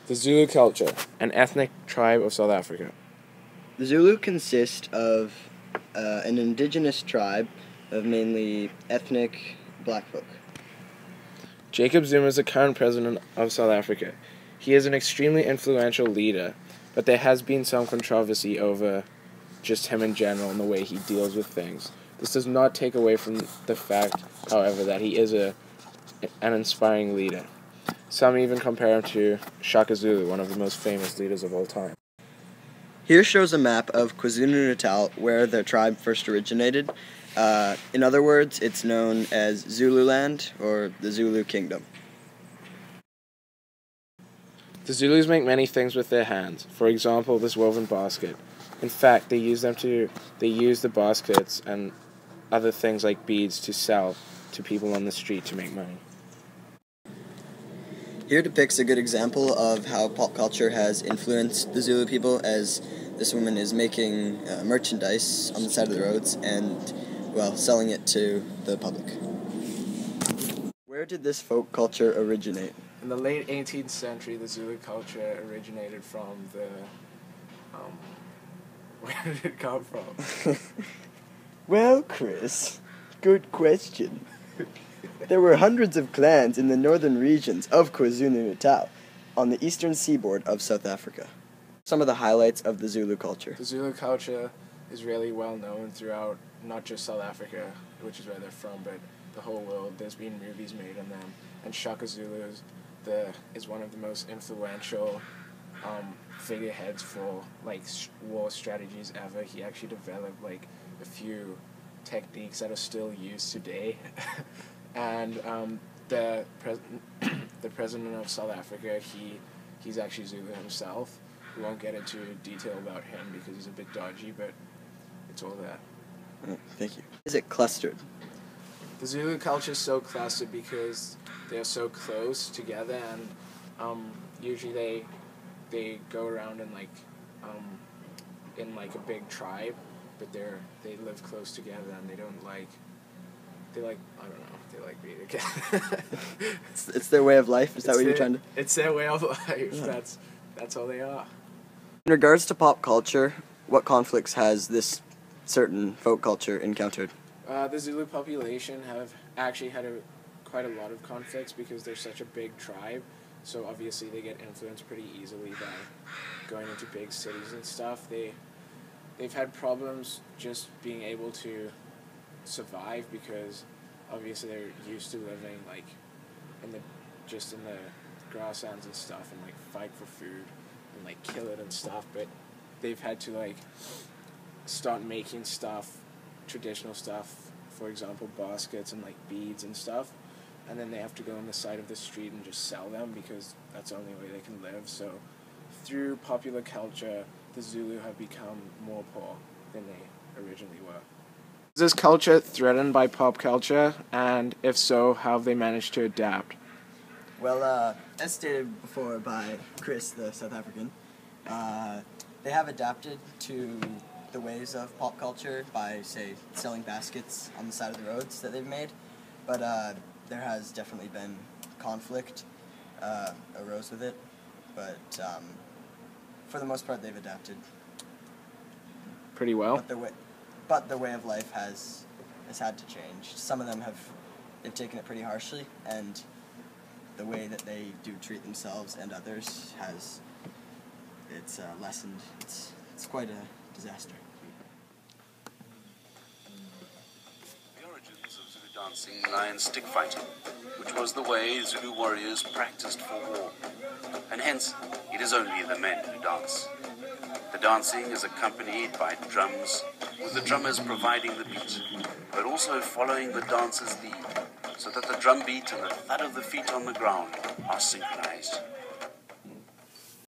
The Zulu culture, an ethnic tribe of South Africa. The Zulu consist of an indigenous tribe of mainly ethnic black folk. Jacob Zuma is the current president of South Africa. He is an extremely influential leader, but there has been some controversy over just him in general and the way he deals with things. This does not take away from the fact, however, that he is an inspiring leader. Some even compare him to Shaka Zulu, one of the most famous leaders of all time. Here shows a map of KwaZulu-Natal, where the tribe first originated. In other words, it's known as Zululand, or the Zulu Kingdom. The Zulus make many things with their hands. For example, this woven basket. In fact, they use the baskets and other things like beads to sell to people on the street to make money. Here depicts a good example of how pop culture has influenced the Zulu people, as this woman is making merchandise on the side of the roads and, well, selling it to the public. Where did this folk culture originate? In the late 18th century, the Zulu culture originated from the... where did it come from? Well, Chris, good question. There were hundreds of clans in the northern regions of KwaZulu-Natal on the eastern seaboard of South Africa. Some of the highlights of the Zulu culture. The Zulu culture is really well known throughout not just South Africa, which is where they're from, but the whole world. There's been movies made on them, and Shaka Zulu is one of the most influential figureheads for war strategies ever. He actually developed a few techniques that are still used today. And the president of South Africa, he's actually Zulu himself. We won't get into detail about him because he's a bit dodgy, but it's all there. Thank you. Is it clustered? The Zulu culture is so clustered because they're so close together, and usually they go around in a big tribe, but they live close together, and they being together. It's their way of life. Is that what you're trying to? It's their way of life. Yeah. That's all they are. In regards to pop culture, what conflicts has this certain folk culture encountered? The Zulu population have actually had quite a lot of conflicts because they're such a big tribe. So obviously they get influenced pretty easily by going into big cities and stuff. They've had problems just being able to survive because obviously they're used to living in the grasslands and stuff, and fight for food and kill it and stuff. But they've had to start making stuff, traditional stuff, for example baskets and beads and stuff, and then they have to go on the side of the street and just sell them because that's the only way they can live. So through popular culture, the Zulu have become more poor than they originally were. Is this culture threatened by pop culture, and if so, how have they managed to adapt? Well, as stated before by Chris, the South African, they have adapted to the ways of pop culture by, say, selling baskets on the side of the roads that they've made, but there has definitely been conflict arose with it, but for the most part they've adapted. Pretty well. But the way of life has had to change. Some of them they've taken it pretty harshly, and the way that they do treat themselves and others it's lessened. It's quite a disaster. The origins of Zulu dancing lie in stick fighting, which was the way Zulu warriors practiced for war, and hence it is only the men who dance. The dancing is accompanied by drums, with the drummers providing the beat, but also following the dancer's lead, so that the drum beat and the thud of the feet on the ground are synchronized.